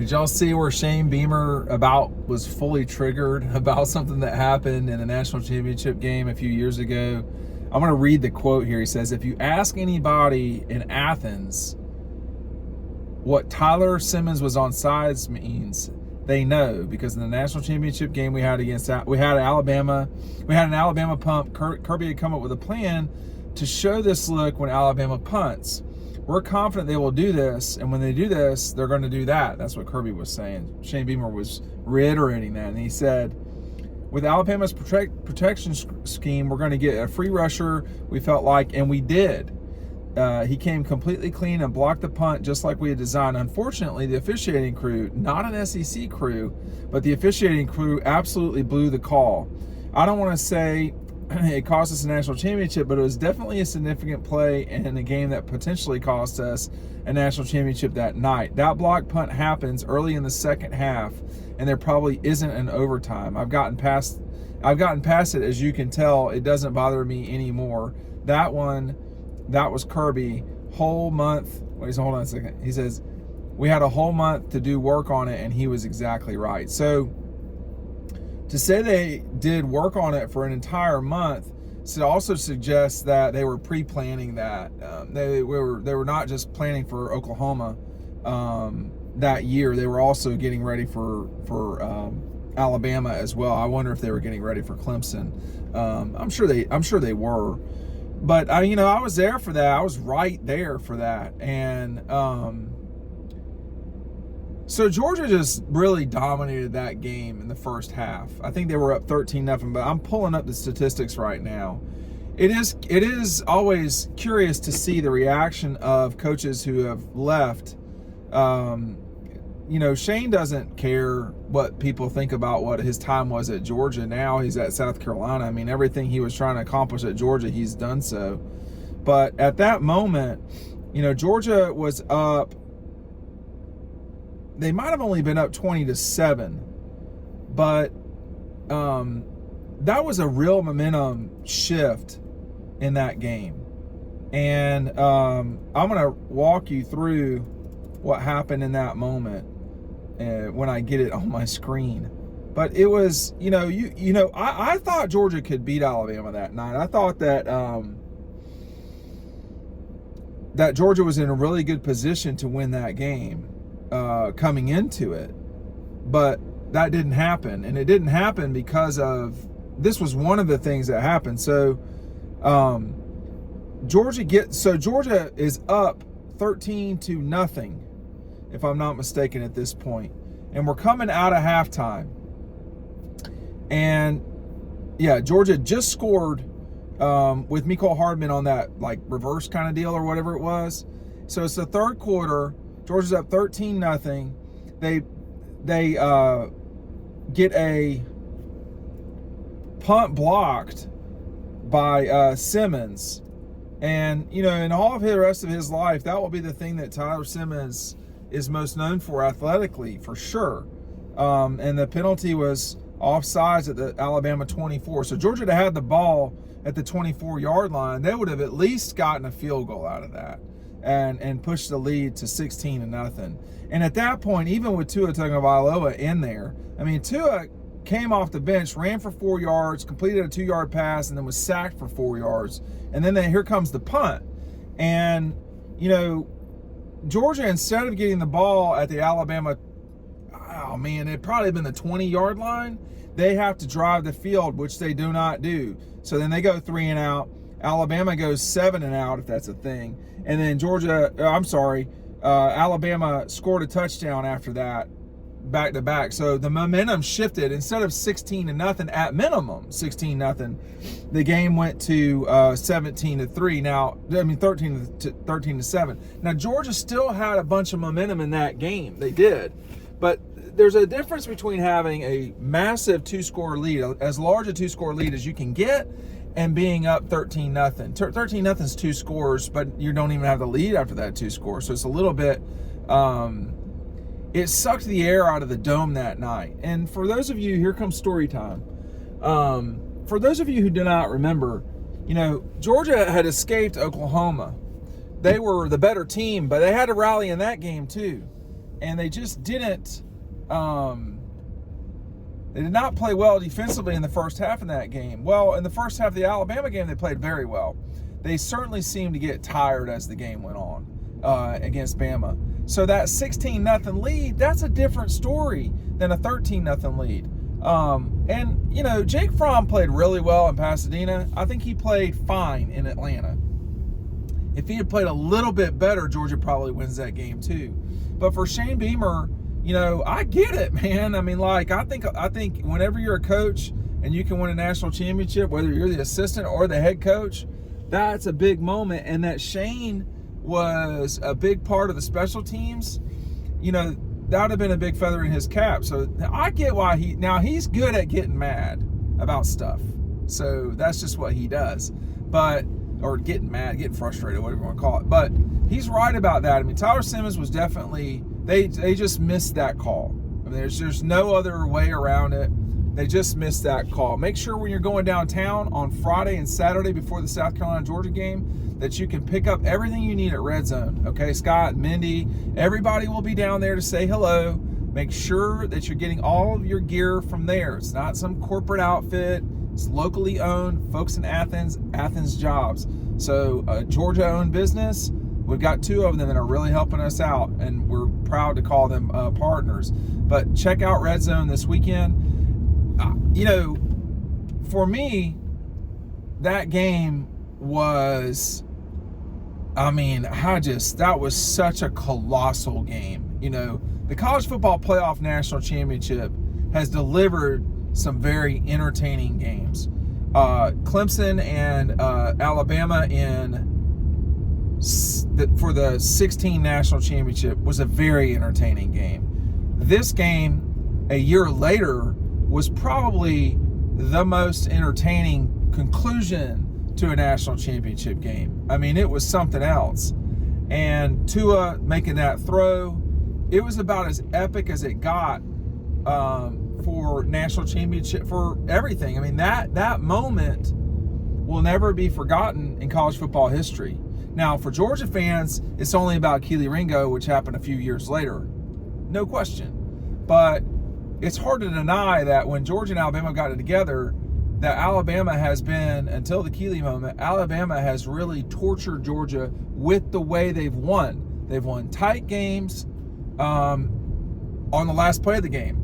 Did y'all see where Shane Beamer was fully triggered about something that happened in the national championship game a few years ago? I'm going to read the quote here. He says, if you ask anybody in Athens what Tyler Simmons was on sides means, they know, because in the national championship game we had an Alabama punt. Kirby had come up with a plan to show this look when Alabama punts. We're confident they will do this, and when they do this, they're going to do that. That's what Kirby was saying. Shane Beamer was reiterating that, and he said, with Alabama's protection scheme, we're going to get a free rusher, we felt like, and we did. He came completely clean and blocked the punt just like we had designed. Unfortunately, the officiating crew, not an SEC crew, but the officiating crew absolutely blew the call. I don't want to say it cost us a national championship, but it was definitely a significant play in a game that potentially cost us a national championship that night. That block punt happens early in the second half, and there probably isn't an overtime. I've gotten past it, as you can tell. It doesn't bother me anymore. That was Kirby. Whole month. Wait, hold on a second. He says, we had a whole month to do work on it, and he was exactly right. So to say they did work on it for an entire month also suggests that they were pre-planning that. They were not just planning for Oklahoma that year. They were also getting ready for Alabama as well. I wonder if they were getting ready for Clemson. I'm sure they were. But I was there for that. I was right there for that. And so Georgia just really dominated that game in the first half. I think they were up 13-0, but I'm pulling up the statistics right now. It is always curious to see the reaction of coaches who have left. Shane doesn't care what people think about what his time was at Georgia. Now he's at South Carolina. I mean, everything he was trying to accomplish at Georgia, he's done so. But at that moment, Georgia was up. They might have only been up 20-7, but that was a real momentum shift in that game. And I'm going to walk you through what happened in that moment when I get it on my screen. But it was, I thought Georgia could beat Alabama that night. I thought that that Georgia was in a really good position to win that game coming into it. But that didn't happen. And it didn't happen because of, this was one of the things that happened. So Georgia is up 13-0, if I'm not mistaken, at this point. And we're coming out of halftime. And yeah, Georgia just scored with Mecole Hardman on that reverse kind of deal or whatever it was. So it's the third quarter. Georgia's up 13-0. They get a punt blocked by Simmons. And, in all of the rest of his life, that will be the thing that Tyler Simmons is most known for athletically, for sure. And the penalty was offsides at the Alabama 24. So Georgia had the ball at the 24-yard line. They would have at least gotten a field goal out of that and pushed the lead to 16-0. And at that point, even with Tua Tagovailoa in there, Tua came off the bench, ran for 4 yards, completed a 2-yard pass, and then was sacked for 4 yards. And then here comes the punt. And, Georgia, instead of getting the ball at the Alabama, it'd probably been the 20-yard line, they have to drive the field, which they do not do. So then they go 3 and out. Alabama goes 7 and out, if that's a thing. And then Alabama scored a touchdown after that, back to back. So the momentum shifted. Instead of 16-0, at minimum 16-0, the game went to 17-3. Now, 13-7. Now Georgia still had a bunch of momentum in that game. They did, but there's a difference between having a massive 2-score lead, as large a 2-score lead as you can get, and being up 13-0. 13-0 is 2 scores, but you don't even have the lead after that 2 scores. So it's a little bit. It sucked the air out of the dome that night. And for those of you, here comes story time. For those of you who do not remember, Georgia had escaped Oklahoma. They were the better team, but they had to rally in that game too. and they just didn't. They did not play well defensively in the first half in that game. Well, in the first half of the Alabama game, they played very well. They certainly seemed to get tired as the game went on against Bama. So that 16-0 lead, that's a different story than a 13-0 lead. And, you know, Jake Fromm played really well in Pasadena. I think he played fine in Atlanta. If he had played a little bit better, Georgia probably wins that game too. But for Shane Beamer, you know, I get it, man. I mean, like, I think whenever you're a coach and you can win a national championship, whether you're the assistant or the head coach, that's a big moment. And that Shane was a big part of the special teams, you know, that would have been a big feather in his cap. So I get why he's good at getting mad about stuff. So that's just what he does. Or getting mad, getting frustrated, whatever you want to call it. But he's right about that. I mean, Tyler Simmons was definitely, they just missed that call. I mean, there's no other way around it. They just missed that call. Make sure when you're going downtown on Friday and Saturday before the South Carolina-Georgia game that you can pick up everything you need at Red Zone. Okay, Scott, Mindy, everybody will be down there to say hello. Make sure that you're getting all of your gear from there. It's not some corporate outfit. It's locally owned, folks in Athens Jobs. So Georgia-owned business, we've got two of them that are really helping us out, and we're proud to call them partners. But check out Red Zone this weekend. You know, for me, that game was, that was such a colossal game. You know, the College Football Playoff National Championship has delivered some very entertaining games. Clemson and Alabama for the 16 national championship was a very entertaining game. This game, a year later, was probably the most entertaining conclusion to a national championship game. I mean, it was something else. And Tua making that throw, it was about as epic as it got for national championship, for everything. I mean, that moment will never be forgotten in college football history. Now, for Georgia fans, it's only about Keely Ringo, which happened a few years later. No question. But it's hard to deny that when Georgia and Alabama got it together, that Alabama has been, until the Keely moment, Alabama has really tortured Georgia with the way they've won. They've won tight games on the last play of the game.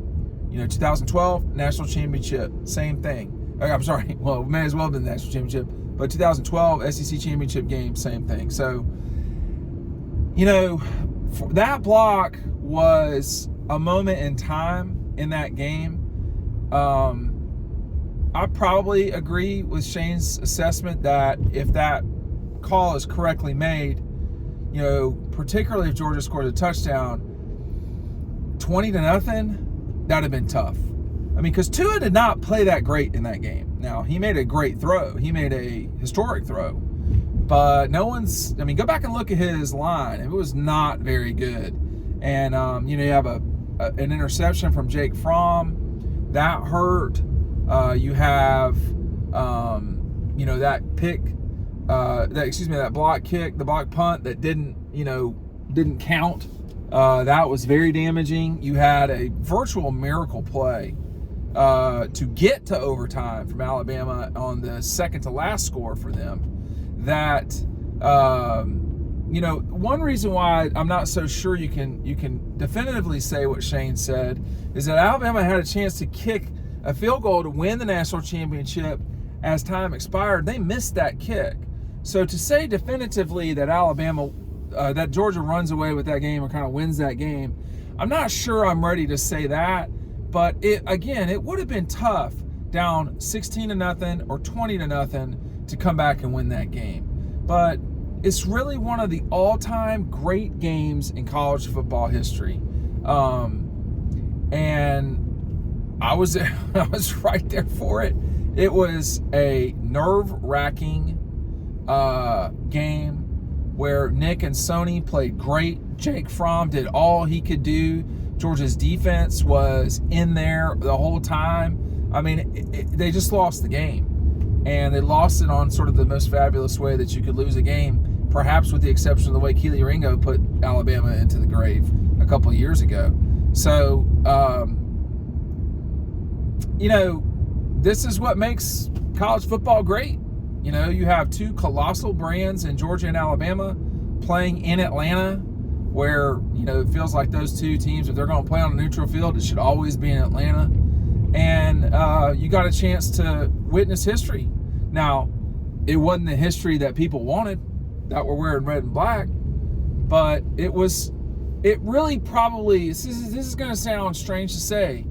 You know, 2012, national championship, same thing. I'm sorry, well, it may as well have been the national championship, but 2012 SEC championship game, same thing. So, you know, that block was a moment in time in that game. I probably agree with Shane's assessment that if that call is correctly made, you know, particularly if Georgia scores a touchdown, 20-0, that'd have been tough. I mean, because Tua did not play that great in that game. Now, he made a great throw. He made a historic throw. But go back and look at his line. It was not very good. And, you know, you have an interception from Jake Fromm. That hurt. You have, you know, that pick, that block kick, the block punt that didn't count. That was very damaging. You had a virtual miracle play to get to overtime from Alabama on the second to last score for them. That, you know, one reason why I'm not so sure you can definitively say what Shane said is that Alabama had a chance to kick a field goal to win the national championship as time expired. They missed that kick. So to say definitively that that Georgia runs away with that game or kind of wins that game, I'm not sure I'm ready to say that. But it would have been tough down 16-0 or 20-0 to come back and win that game. But it's really one of the all-time great games in college football history. And I was right there for it. It was a nerve-wracking game where Nick and Sony played great. Jake Fromm did all he could do. Georgia's defense was in there the whole time. I mean, they just lost the game. And they lost it on sort of the most fabulous way that you could lose a game, perhaps with the exception of the way Keely Ringo put Alabama into the grave a couple of years ago. So, this is what makes college football great. You have two colossal brands in Georgia and Alabama playing in Atlanta, where, it feels like those two teams, if they're going to play on a neutral field, it should always be in Atlanta. And you got a chance to witness history. Now, it wasn't the history that people wanted, that were wearing red and black, but it really probably, this is going to sound strange to say,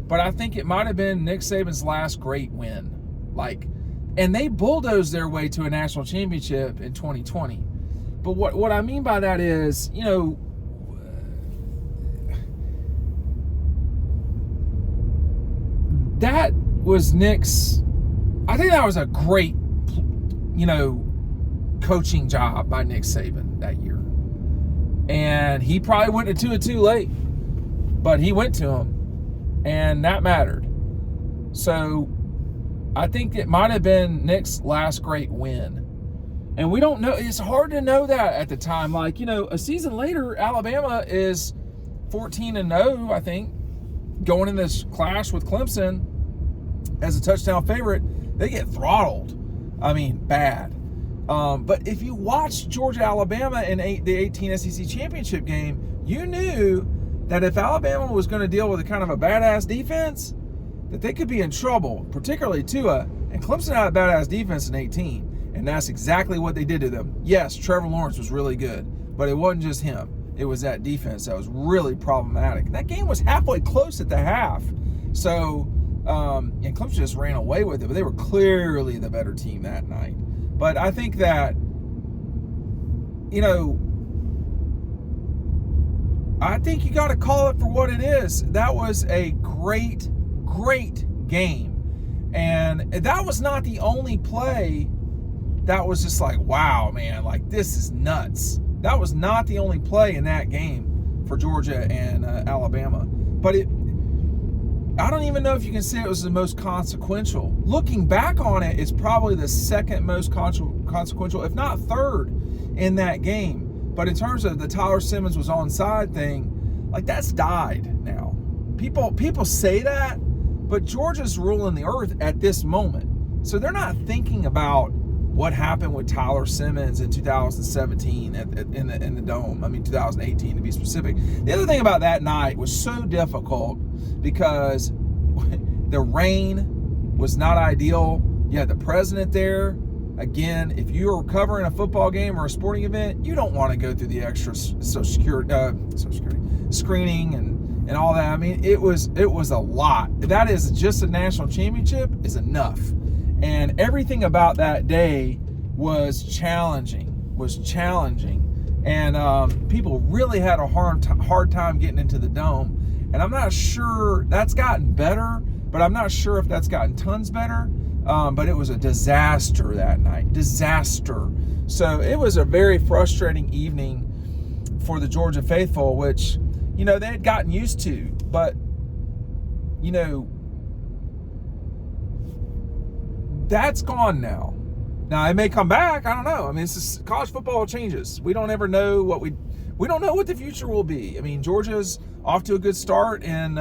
but I think it might have been Nick Saban's last great win. And they bulldozed their way to a national championship in 2020. But what I mean by that is, that was Nick's, I think that was a great, coaching job by Nick Saban that year. And he probably went to 2-2 late, but he went to him, and that mattered. So I think it might have been Nick's last great win. And we don't know. It's hard to know that at the time. A season later, Alabama is 14-0, I think, going in this clash with Clemson as a touchdown favorite. They get throttled. I mean, bad. But if you watch Georgia-Alabama in the 18 SEC championship game, you knew that if Alabama was going to deal with a kind of a badass defense, that they could be in trouble, particularly Tua. And Clemson had a badass defense in 18, and that's exactly what they did to them. Yes, Trevor Lawrence was really good, but it wasn't just him. It was that defense that was really problematic. And that game was halfway close at the half. So, and Clemson just ran away with it, but they were clearly the better team that night. But I think that, I think you got to call it for what it is. That was a great game. And that was not the only play that was just like, wow, man, this is nuts. That was not the only play in that game for Georgia and Alabama. But I don't even know if you can say it was the most consequential. Looking back on it, it's probably the second most consequential, if not third, in that game. But in terms of the Tyler Simmons was onside thing, that's died now. People say that, but Georgia's ruling the earth at this moment. So they're not thinking about what happened with Tyler Simmons in 2017 in the Dome. 2018 to be specific. The other thing about that night was so difficult because the rain was not ideal. You had the president there. Again, if you are covering a football game or a sporting event, you don't want to go through the extra social security screening and all that. It was a lot. That is just a national championship is enough. And everything about that day was challenging. And people really had a hard time getting into the Dome. And I'm not sure that's gotten better, but I'm not sure if that's gotten tons better. But it was a disaster that night. Disaster. So it was a very frustrating evening for the Georgia faithful, which, they had gotten used to. But, that's gone now. Now, it may come back. I don't know. College football changes. We don't ever know we don't know what the future will be. Georgia's off to a good start in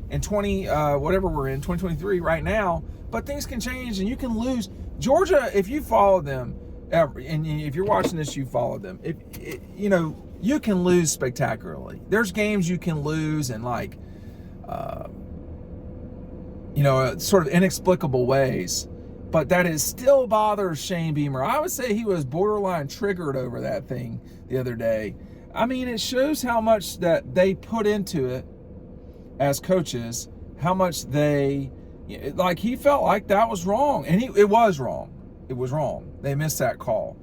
2023 right now. But things can change, and you can lose. Georgia, if you follow them, and if you're watching this, you follow them. You can lose spectacularly. There's games you can lose in sort of inexplicable ways. But that still bothers Shane Beamer. I would say he was borderline triggered over that thing the other day. It shows how much that they put into it as coaches, how much he felt like that was wrong. And it was wrong. It was wrong. They missed that call.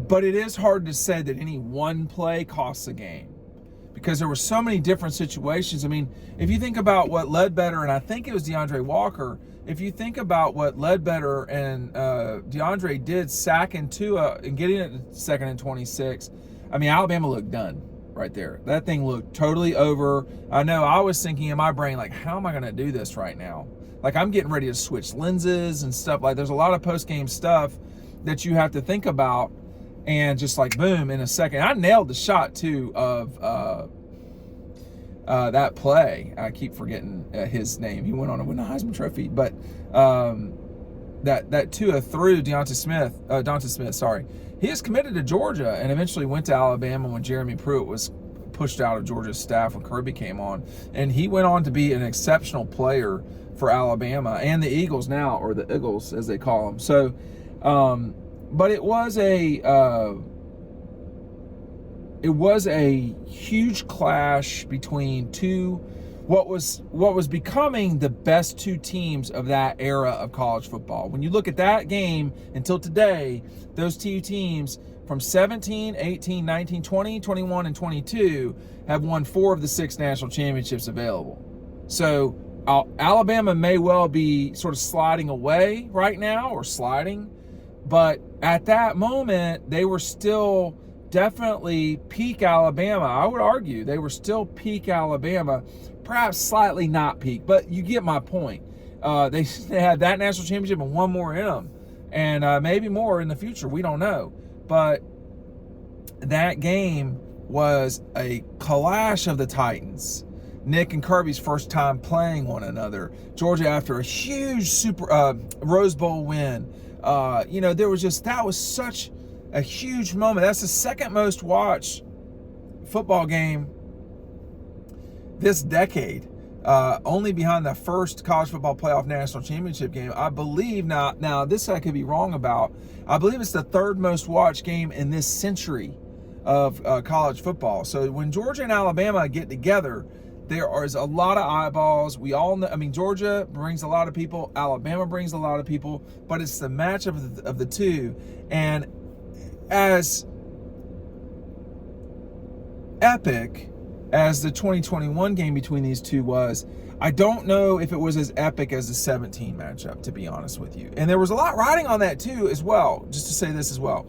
But it is hard to say that any one play costs a game, because there were so many different situations. If you think about what Ledbetter, and I think it was DeAndre Walker, if you think about what Ledbetter and DeAndre did, sacking Tua and getting it to 2nd and 26, Alabama looked done right there. That thing looked totally over. I know I was thinking in my brain, how am I going to do this right now? I'm getting ready to switch lenses and stuff. There's a lot of post-game stuff that you have to think about. and just like boom in a second. I nailed the shot too of that play. I keep forgetting his name. He went on to win the Heisman Trophy, but that Tua threw Donta Smith. Sorry, he is committed to Georgia and eventually went to Alabama when Jeremy Pruitt was pushed out of Georgia's staff when Kirby came on, and he went on to be an exceptional player for Alabama and the Eagles now, or the Eagles as they call them. So, but it was a huge clash between what was becoming the best two teams of that era of college football. When you look at that game until today, those two teams from 17, 18, 19, 20, 21, and 22 have won 4 of the 6 national championships available. So Alabama may well be sort of sliding away right now, or sliding, but at that moment, they were still definitely peak Alabama. I would argue they were still peak Alabama, perhaps slightly not peak, but you get my point. They had that national championship and one more in them, and maybe more in the future. We don't know. But that game was a clash of the Titans. Nick and Kirby's first time playing one another. Georgia after a huge Rose Bowl win. That was such a huge moment. That's the second most watched football game this decade, only behind the first college football playoff national championship game. I believe now this I could be wrong about. I believe it's the third most watched game in this century of college football. So when Georgia and Alabama get together, there is a lot of eyeballs. We all know, Georgia brings a lot of people, Alabama brings a lot of people, but it's the matchup of the two. And as epic as the 2021 game between these two was, I don't know if it was as epic as the 17 matchup, to be honest with you. And there was a lot riding on that too as well, just to say this as well.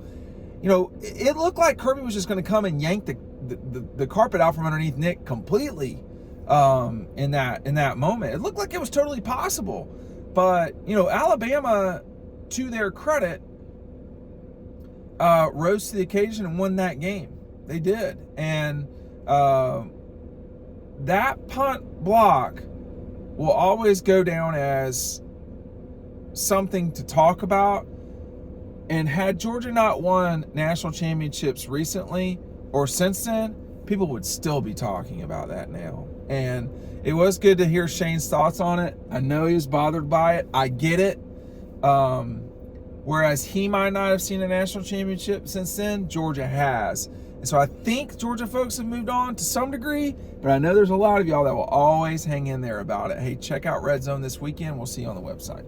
It looked like Kirby was just going to come and yank the carpet out from underneath Nick completely in that moment. It looked like it was totally possible. But, Alabama, to their credit, rose to the occasion and won that game. They did. And that punt block will always go down as something to talk about. And had Georgia not won national championships recently or since then, people would still be talking about that now. And it was good to hear Shane's thoughts on it. I know he was bothered by it. I get it. Whereas he might not have seen a national championship since then, Georgia has. And so I think Georgia folks have moved on to some degree, but I know there's a lot of y'all that will always hang in there about it. Hey, check out Red Zone this weekend. We'll see you on the website.